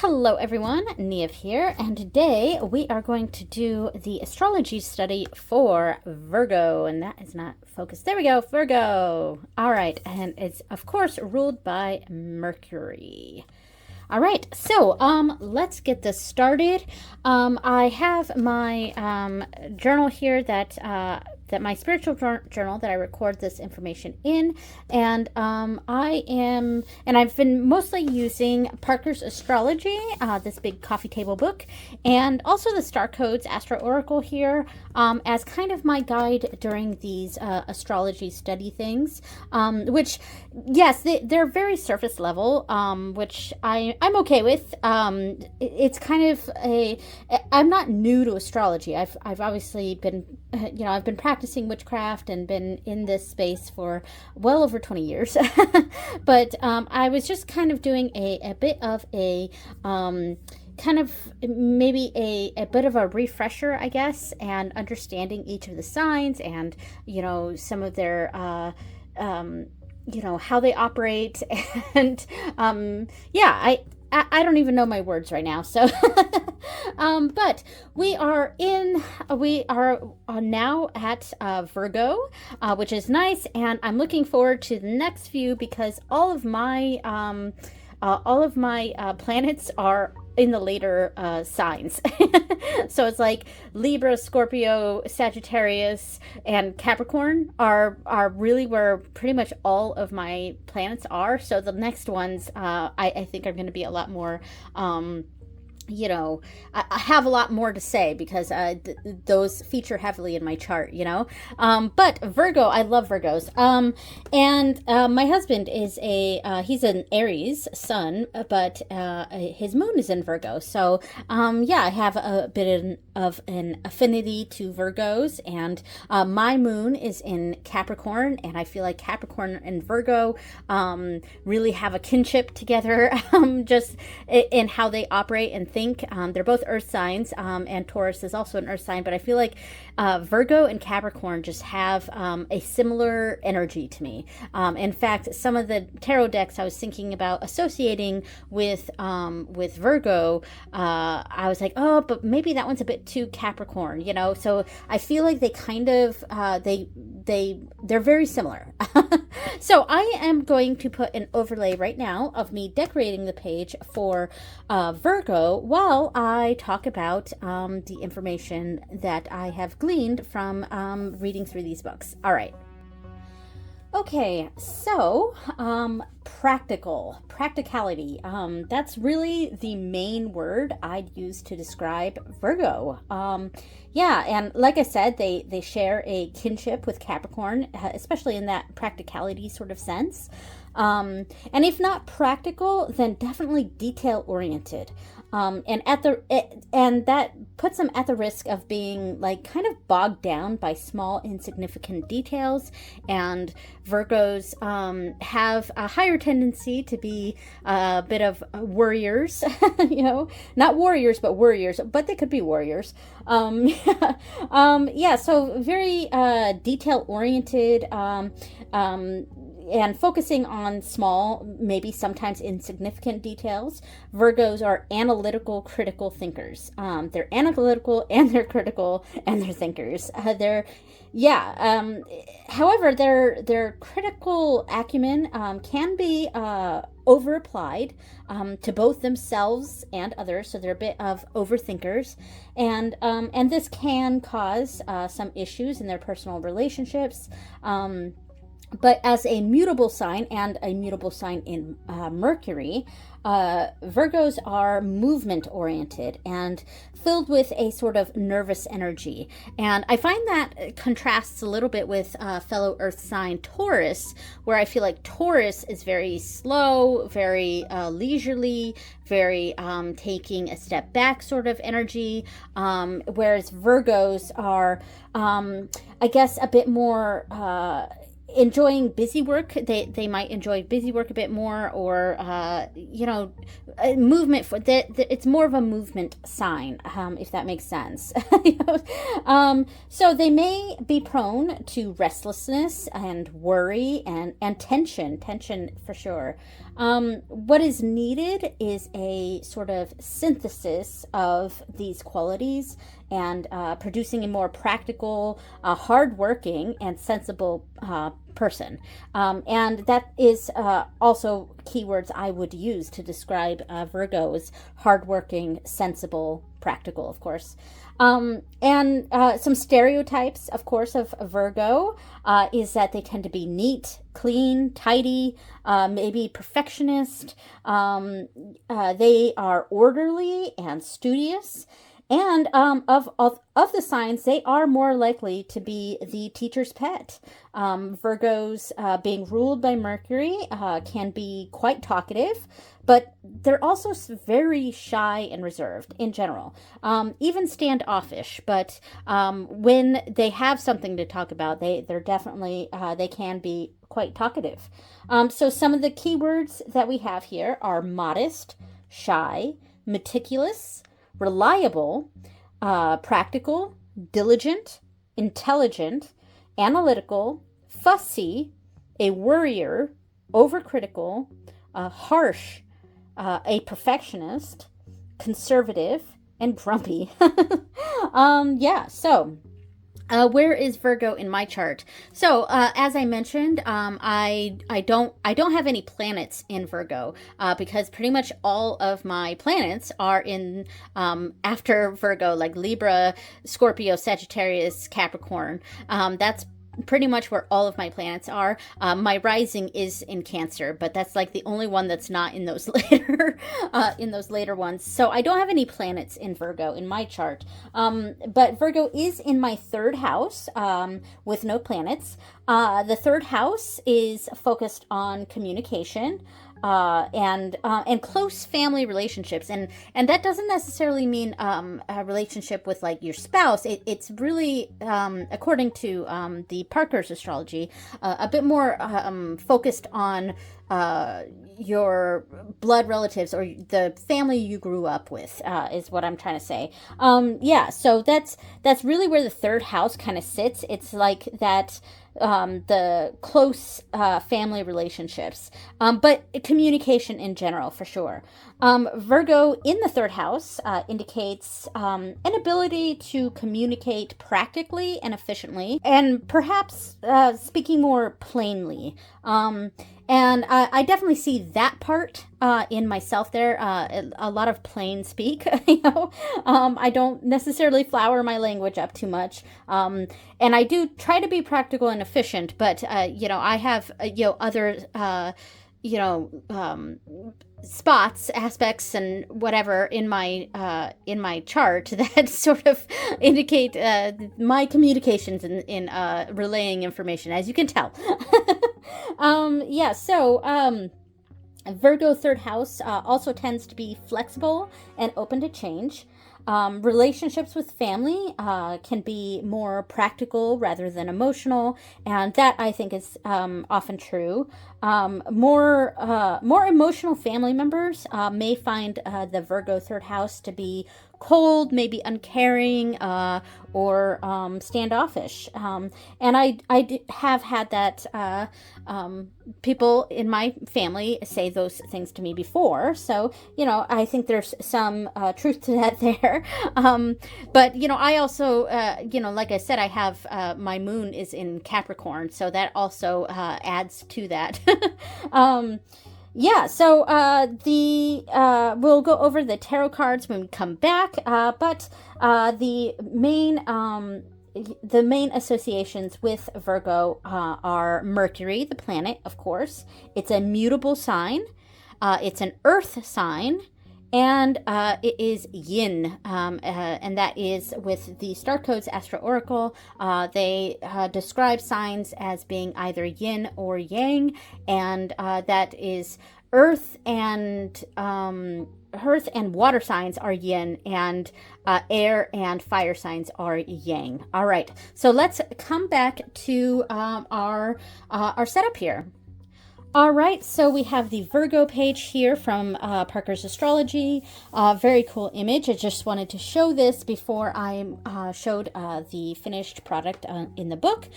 Hello everyone, Niev here, and today we are going to do the astrology study for Virgo, and that is not focused. There we go, Virgo. All right, and it's of course ruled by Mercury. All right, so let's get this started. I have my journal here that my spiritual journal that I record this information in, and I've been mostly using Parker's Astrology, this big coffee table book, and also the Starcodes Astro Oracle here, as kind of my guide during these astrology study things, which, yes, they're very surface level, which I'm okay with. It's kind of I'm not new to astrology. I've obviously been, I've been practicing witchcraft and been in this space for well over 20 years. But I was just kind of doing a bit of a kind of maybe a bit of a refresher, I guess, and understanding each of the signs and, some of their how they operate. And I don't even know my words right now. So, but we are now at Virgo, which is nice. And I'm looking forward to the next few because all of my planets are in the later signs. So it's like Libra, Scorpio, Sagittarius, and Capricorn are really where pretty much all of my planets are. So the next ones I think are going to be a lot more I have a lot more to say because those feature heavily in my chart, But Virgo, I love Virgos. And my husband is he's an Aries sun, but his moon is in Virgo. So, I have a bit of an affinity to Virgos, and my moon is in Capricorn, and I feel like Capricorn and Virgo really have a kinship together, just in how they operate and think. They're both earth signs, and Taurus is also an earth sign, but I feel like Virgo and Capricorn just have a similar energy to me. In fact, some of the tarot decks I was thinking about associating with Virgo, I was like, oh, but maybe that one's a bit too Capricorn, So I feel like they kind of they're very similar. So I am going to put an overlay right now of me decorating the page for Virgo while I talk about the information that I have gleaned from reading through these books. All right. Okay, so practicality. That's really the main word I'd use to describe Virgo. And like I said, they share a kinship with Capricorn, especially in that practicality sort of sense. And if not practical, then definitely detail oriented. And that puts them at the risk of being like kind of bogged down by small insignificant details. And Virgos have a higher tendency to be a bit of worriers, not warriors, but worriers, but they could be warriors. So very detail oriented, and focusing on small, maybe sometimes insignificant details. Virgos are analytical, critical thinkers. They're analytical and they're critical and they're thinkers. However, their critical acumen can be over applied to both themselves and others. So they're a bit of overthinkers, and this can cause some issues in their personal relationships. But as a mutable sign and a mutable sign in Mercury, Virgos are movement oriented and filled with a sort of nervous energy. And I find that contrasts a little bit with fellow earth sign Taurus, where I feel like Taurus is very slow, very leisurely, very taking a step back sort of energy, whereas Virgos are, I guess, a bit more enjoying busy work. They might enjoy busy work a bit more, or movement. It's more of a movement sign, if that makes sense. So they may be prone to restlessness and worry and tension for sure. What is needed is a sort of synthesis of these qualities and producing a more practical, hardworking, and sensible person. And that is also keywords I would use to describe Virgos: hardworking, sensible, practical, of course. And some stereotypes, of course, of Virgo is that they tend to be neat, clean, tidy, maybe perfectionist. They are orderly and studious. And of the signs, they are more likely to be the teacher's pet. Virgos, being ruled by Mercury, can be quite talkative, but they're also very shy and reserved in general, even standoffish. But when they have something to talk about, they're definitely they can be quite talkative. So some of the keywords that we have here are modest, shy, meticulous, reliable, practical, diligent, intelligent, analytical, fussy, a worrier, overcritical, harsh, a perfectionist, conservative, and grumpy. Yeah, so where is Virgo in my chart? So as I mentioned, I don't have any planets in Virgo because pretty much all of my planets are in after Virgo, like Libra, Scorpio, Sagittarius, Capricorn. That's pretty much where all of my planets are. My rising is in Cancer, but that's like the only one that's not in those later ones. So I don't have any planets in Virgo in my chart. But Virgo is in my third house with no planets. The third house is focused on communication. And close family relationships, and that doesn't necessarily mean a relationship with like your spouse. It's really according to the Parker's astrology, a bit more focused on your blood relatives or the family you grew up with, is what I'm trying to say. Yeah, so that's really where the third house kind of sits. It's like that, the close family relationships, but communication in general, for sure. Virgo in the third house indicates an ability to communicate practically and efficiently, and perhaps speaking more plainly. And I definitely see that part in myself there. A lot of plain speak, you know. I don't necessarily flower my language up too much. And I do try to be practical and efficient, but, you know, I have, other, spots, aspects, and whatever in my chart that sort of indicate my communications in relaying information, as you can tell. Yeah, so Virgo third house also tends to be flexible and open to change. Relationships with family can be more practical rather than emotional, and that I think is often true. More emotional family members may find the Virgo third house to be cold, maybe uncaring, or standoffish. And I have had that people in my family say those things to me before. So, I think there's some truth to that there. But, I also, like I said, I have my moon is in Capricorn. So that also adds to that. Yeah, so we'll go over the tarot cards when we come back, but the main associations with Virgo are Mercury, the planet, of course. It's a mutable sign. It's an earth sign. And it is yin, and that is with the Starcodes Astro Oracle. They describe signs as being either yin or yang, and that is earth and water signs are yin, and air and fire signs are yang. All right, so let's come back to our setup here. All right, so we have the Virgo page here from Parker's Astrology. Very cool image. I just wanted to show this before I showed the finished product in the book,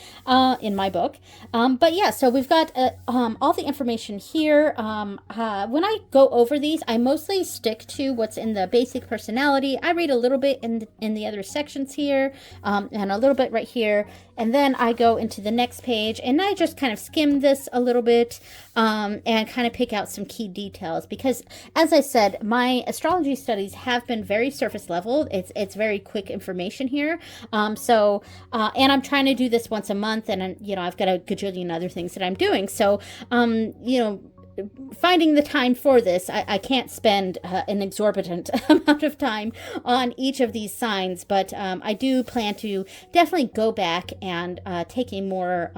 in my book. But yeah, so we've got all the information here. When I go over these, I mostly stick to what's in the basic personality. I read a little bit in the other sections here, and a little bit right here. And then I go into the next page and I just kind of skim this a little bit and kind of pick out some key details because, as I said, my astrology studies have been very surface level. It's very quick information here. And I'm trying to do this once a month, and I've got a gajillion other things that I'm doing. So, finding the time for this, I can't spend an exorbitant amount of time on each of these signs, but I do plan to definitely go back and take a more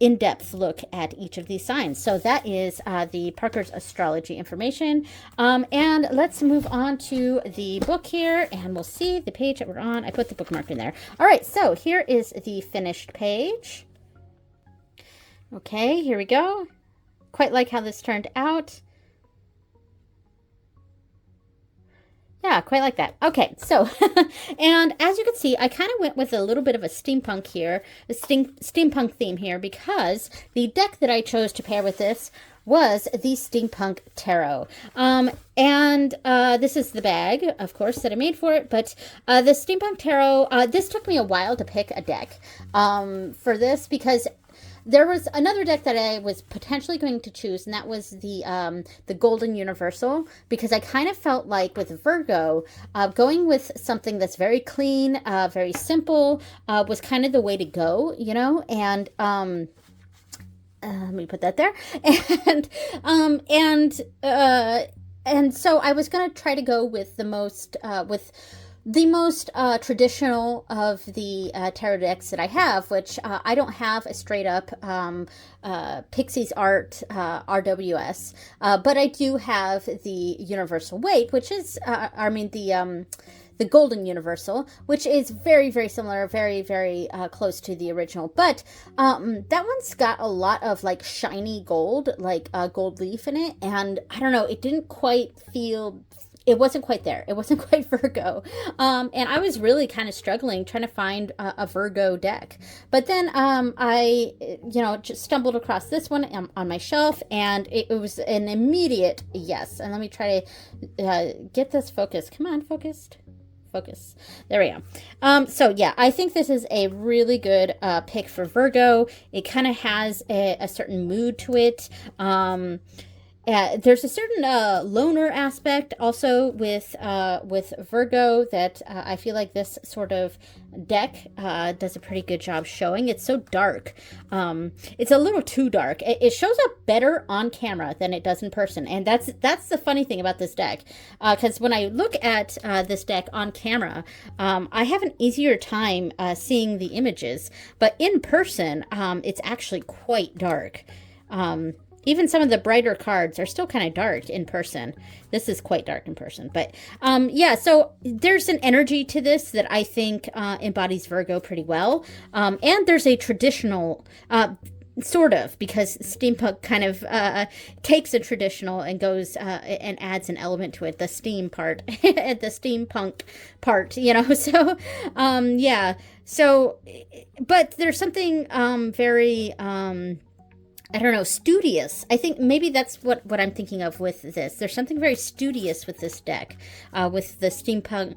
in-depth look at each of these signs. So that is the Parker's Astrology information. And let's move on to the book here, and we'll see the page that we're on. I put the bookmark in there. All right, so here is the finished page. Okay, here we go. Quite like how this turned out. Yeah, quite like that. Okay, so, and as you can see, I kind of went with a little bit of a steampunk here, a steampunk theme here, because the deck that I chose to pair with this was the Steampunk Tarot. This is the bag, of course, that I made for it, but the Steampunk Tarot, this took me a while to pick a deck for this, because there was another deck that I was potentially going to choose, and that was the Golden Universal, because I kind of felt like with Virgo, going with something that's very clean, very simple, was kind of the way to go, and let me put that there, and so I was going to try to go with the most traditional of the tarot decks that I have, which I don't have a straight up Pixies Art RWS, but I do have the Universal Weight, which is, the Golden Universal, which is very, very similar, very, very close to the original. But that one's got a lot of like shiny gold, like gold leaf in it, and I don't know, it didn't quite feel. It wasn't quite there. It wasn't quite Virgo. And I was really kind of struggling trying to find a Virgo deck. But then I, just stumbled across this one on my shelf, and it was an immediate yes. And let me try to get this focused. Come on, focused. Focus. There we go. So yeah, I think this is a really good pick for Virgo. It kind of has a certain mood to it. There's a certain loner aspect also with Virgo that I feel like this sort of deck does a pretty good job showing. It's so dark. It's a little too dark. It shows up better on camera than it does in person, and that's the funny thing about this deck. Because when I look at this deck on camera, I have an easier time seeing the images, but in person, it's actually quite dark. Even some of the brighter cards are still kind of dark in person. This is quite dark in person. But yeah, so there's an energy to this that I think embodies Virgo pretty well. And there's a traditional, sort of, because steampunk kind of takes a traditional and goes and adds an element to it. The steam part, the steampunk part, So, yeah. So, but there's something very... I don't know, studious. I think maybe that's what I'm thinking of with this. There's something very studious with this deck, with the steampunk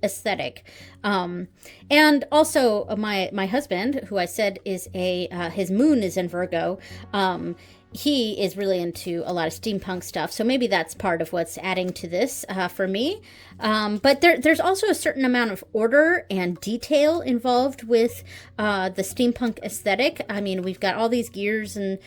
aesthetic. And also my husband, who I said is his moon is in Virgo, he is really into a lot of steampunk stuff. So maybe that's part of what's adding to this for me. But there's also a certain amount of order and detail involved with the steampunk aesthetic. I mean, we've got all these gears and,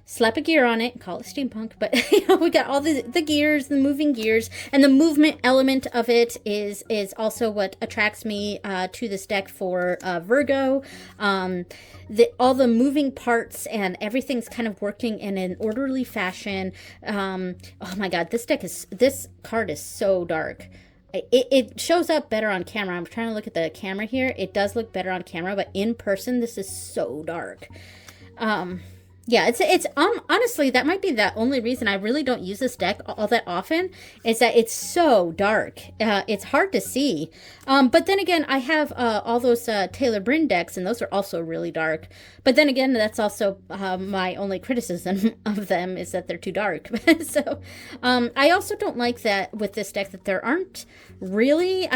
slap a gear on it, call it steampunk. But, we got all the gears, the moving gears, and the movement element of it is also what attracts me to this deck for Virgo. All the moving parts and everything's kind of working in an orderly fashion. Oh my God, this card is so dark. It shows up better on camera. I'm trying to look at the camera here. It does look better on camera, but in person, this is so dark. Yeah, it's honestly, that might be the only reason I really don't use this deck all that often, is that it's so dark. It's hard to see. But then again, I have all those Taylor Bryn decks, and those are also really dark. But then again, that's also my only criticism of them, is that they're too dark. So I also don't like that with this deck, that there aren't really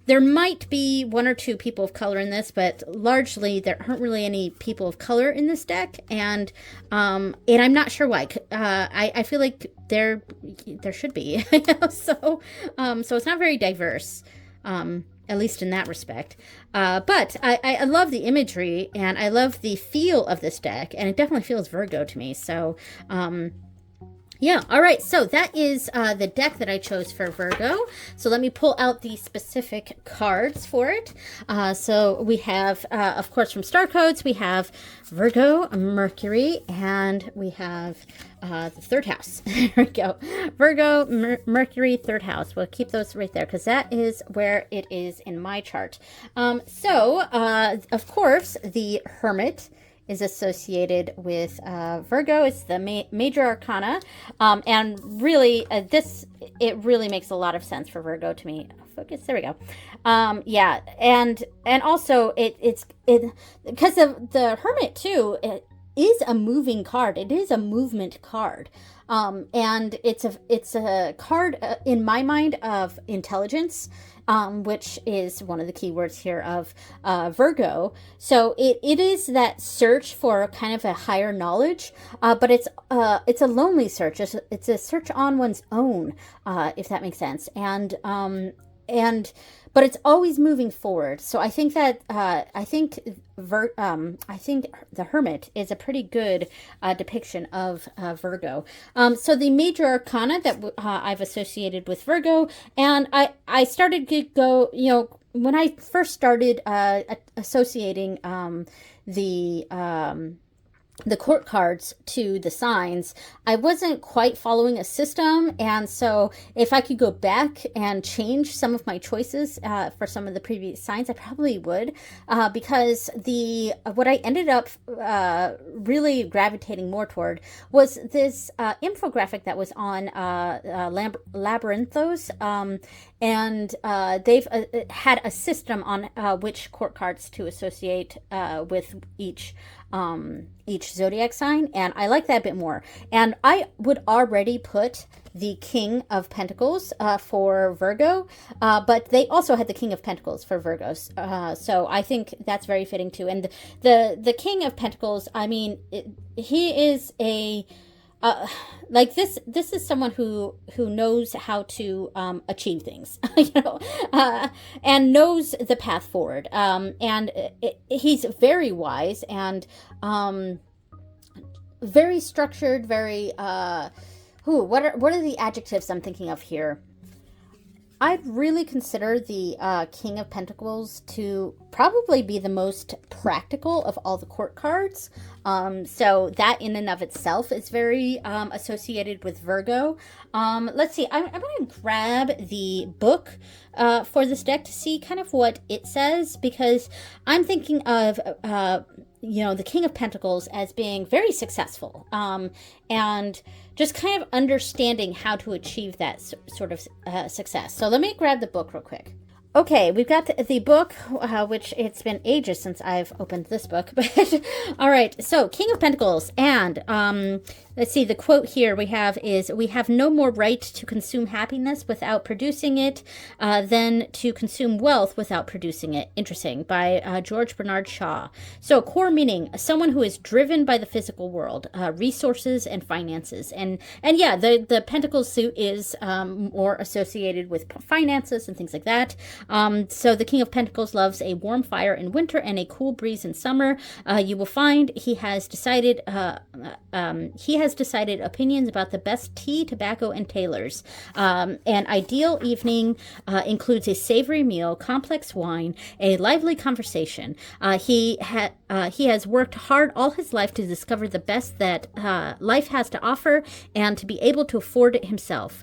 there might be one or two people of color in this, but largely there aren't really any people of color in this deck, and I'm not sure why. I feel like there should be, so it's not very diverse, at least in that respect. But I love the imagery, and I love the feel of this deck, and it definitely feels Virgo to me. So yeah, all right, so that is the deck that I chose for Virgo. So let me pull out the specific cards for it. So we have, of course, from Starcodes, we have Virgo, Mercury, and we have the third house. There we go. Virgo, Mercury, third house. We'll keep those right there because that is where it is in my chart. Of course, the Hermit is associated with Virgo. It's the major arcana, and really it really makes a lot of sense for Virgo to me. Focus, there we go. Yeah, and also it's because of the Hermit too. It is a moving card. It is a movement card. And it's a card in my mind of intelligence, which is one of the key words here of Virgo. So it is that search for kind of a higher knowledge, but it's a lonely search. It's a search on one's own, if that makes sense. But it's always moving forward. So I think that I think the Hermit is a pretty good depiction of Virgo. So the major arcana that I've associated with Virgo, and I started to go, when I first started associating the court cards to the signs, I wasn't quite following a system, and so if I could go back and change some of my choices for some of the previous signs, I probably would, because what I ended up really gravitating more toward was this infographic that was on Labyrinthos, and they've had a system on which court cards to associate with each zodiac sign, and I like that a bit more. And I would already put the King of Pentacles for Virgo, but they also had the King of Pentacles for Virgos, so I think that's very fitting too. And the King of Pentacles, I mean, he is a this is someone who knows how to achieve things, and knows the path forward, and he's very wise and very structured, very what are the adjectives I'm thinking of here? I'd really consider the King of Pentacles to probably be the most practical of all the court cards. So that in and of itself is very associated with Virgo. Let's see, I'm going to grab the book for this deck to see kind of what it says, because I'm thinking of the King of Pentacles as being very successful, and just kind of understanding how to achieve that sort of success. So let me grab the book real quick. Okay, we've got the book, which it's been ages since I've opened this book. But all right, so King of Pentacles, and let's see, the quote here we have is, "We have no more right to consume happiness without producing it than to consume wealth without producing it." Interesting, by George Bernard Shaw. So core meaning, someone who is driven by the physical world, resources and finances. And yeah, the Pentacles suit is more associated with finances and things like that. So the King of Pentacles loves a warm fire in winter and a cool breeze in summer. You will find he has decided opinions about the best tea, tobacco, and tailors. An ideal evening includes a savory meal, complex wine, a lively conversation. He has worked hard all his life to discover the best that life has to offer and to be able to afford it himself.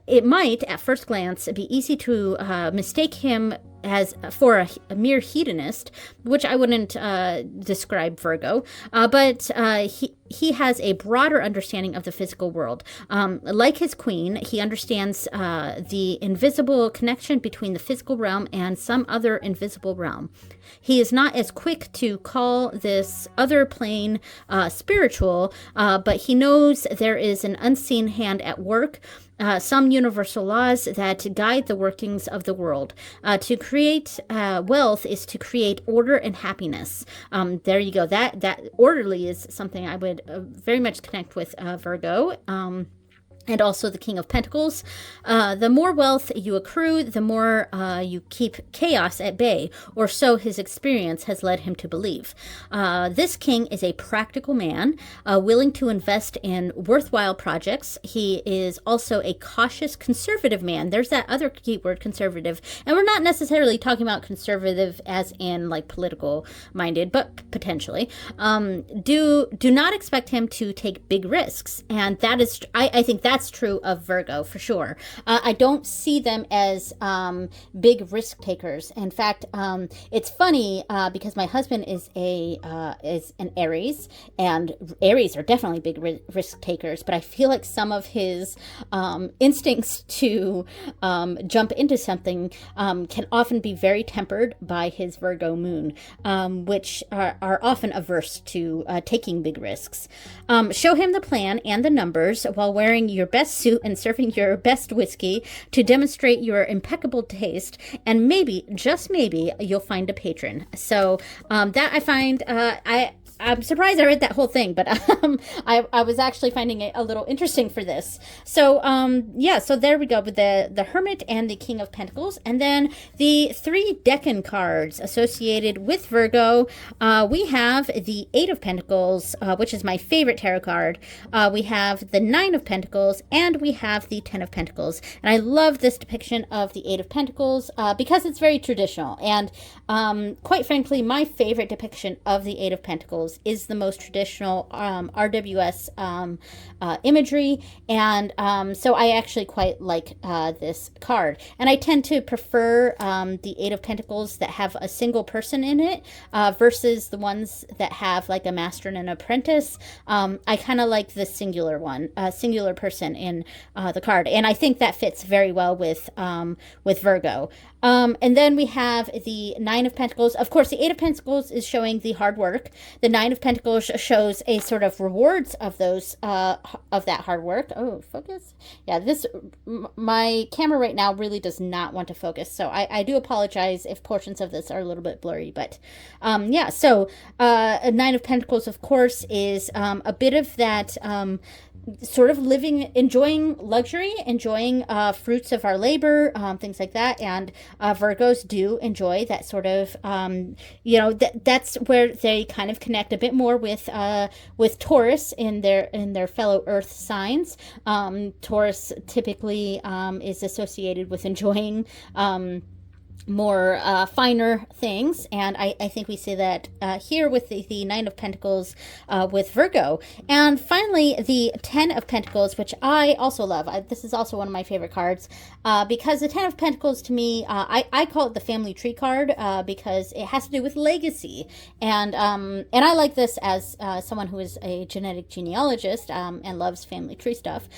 It might, at first glance, be easy to mistake him as for a mere hedonist, which I wouldn't describe Virgo, but he has a broader understanding of the physical world. Like his queen, he understands the invisible connection between the physical realm and some other invisible realm. He is not as quick to call this other plane spiritual, but he knows there is an unseen hand at work, some universal laws that guide the workings of the world. To create wealth is to create order and happiness. There you go. That orderly is something I would very much connect with Virgo. And also the King of Pentacles. The more wealth you accrue, the more you keep chaos at bay, or so his experience has led him to believe. This king is a practical man, willing to invest in worthwhile projects. He is also a cautious, conservative man. There's that other keyword, conservative. And we're not necessarily talking about conservative as in like political minded, but potentially. Do not expect him to take big risks. And that is, I think that's true of Virgo for sure. I don't see them as big risk takers. In fact, it's funny because my husband is an Aries, and Aries are definitely big risk takers. But I feel like some of his instincts to jump into something can often be very tempered by his Virgo moon, which are often averse to taking big risks. Show him the plan and the numbers while wearing your best suit and serving your best whiskey to demonstrate your impeccable taste, and maybe, just maybe, you'll find a patron. So that I find, I'm surprised I read that whole thing, but I was actually finding it a little interesting for this. So yeah, so there we go with the Hermit and the King of Pentacles. And then the 3 Decan cards associated with Virgo. We have the 8 of Pentacles, which is my favorite tarot card. We have the 9 of Pentacles, and we have the 10 of Pentacles. And I love this depiction of the 8 of Pentacles because it's very traditional. And quite frankly, my favorite depiction of the 8 of Pentacles is the most traditional RWS imagery, and so I actually quite like this card. And I tend to prefer the 8 of Pentacles that have a single person in it versus the ones that have like a master and an apprentice. I kind of like the singular one, singular person in the card, and I think that fits very well with Virgo. And then we have the 9 of Pentacles. Of course, the 8 of Pentacles is showing the hard work. The 9 of Pentacles shows a sort of rewards of those of that hard work. Oh, focus. Yeah, my camera right now really does not want to focus, so I do apologize if portions of this are a little bit blurry. But yeah, so a 9 of Pentacles, of course, is a bit of that. Sort of enjoying luxury, enjoying fruits of our labor, things like that. And Virgos do enjoy that sort of, that's where they kind of connect a bit more with Taurus in their fellow Earth signs. Taurus typically is associated with enjoying more finer things, and I think we see that here with the 9 of Pentacles with Virgo. And finally, the 10 of Pentacles, which I also love. This is also one of my favorite cards because the 10 of Pentacles to me, I call it the family tree card because it has to do with legacy, and I like this as someone who is a genetic genealogist and loves family tree stuff.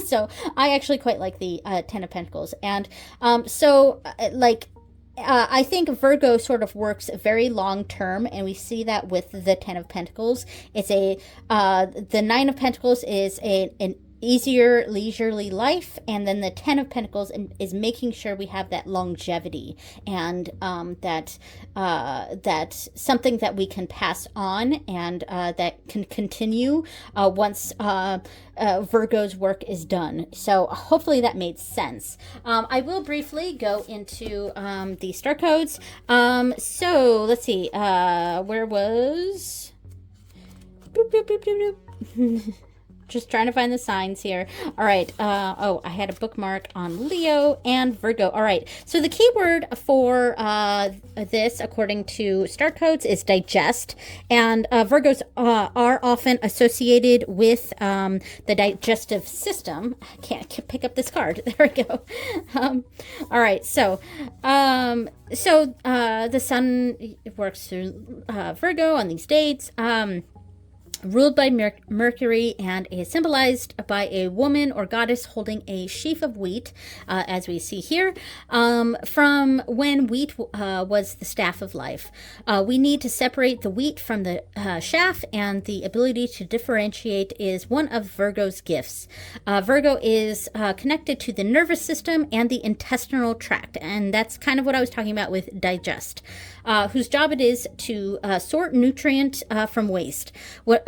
So I actually quite like the 10 of Pentacles, and I think Virgo sort of works very long term, and we see that with the 10 of Pentacles. It's the 9 of Pentacles is an easier, leisurely life, and then the 10 of Pentacles is making sure we have that longevity and that something that we can pass on and that can continue once Virgo's work is done. So hopefully that made sense. I will briefly go into the Starcodes. So let's see, where was... Boop, boop, boop, boop, boop. just trying to find the signs here. All right. Oh, I had a bookmark on Leo and Virgo. All right. So the keyword for this, according to Starcodes, is digest. And Virgos are often associated with the digestive system. I can't pick up this card. There we go. All right. So the sun works through Virgo on these dates. Ruled by Mercury and is symbolized by a woman or goddess holding a sheaf of wheat, as we see here, from when wheat was the staff of life. We need to separate the wheat from the chaff, and the ability to differentiate is one of Virgo's gifts. Virgo is connected to the nervous system and the intestinal tract, and that's kind of what I was talking about with digest, whose job it is to sort nutrient from waste.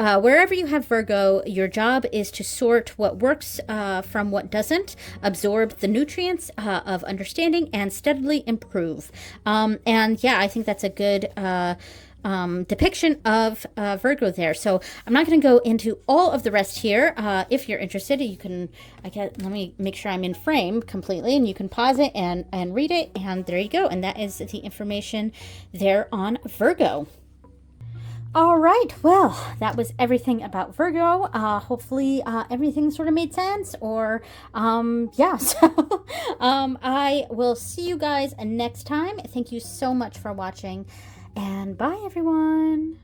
Wherever you have Virgo, your job is to sort what works from what doesn't, absorb the nutrients of understanding, and steadily improve. And yeah, I think that's a good depiction of Virgo there. So I'm not going to go into all of the rest here. If you're interested, you can, let me make sure I'm in frame completely, and you can pause it and read it. And there you go. And that is the information there on Virgo. All right, well, that was everything about Virgo. Hopefully everything sort of made sense, or yeah, so I will see you guys next time. Thank you so much for watching, and bye everyone.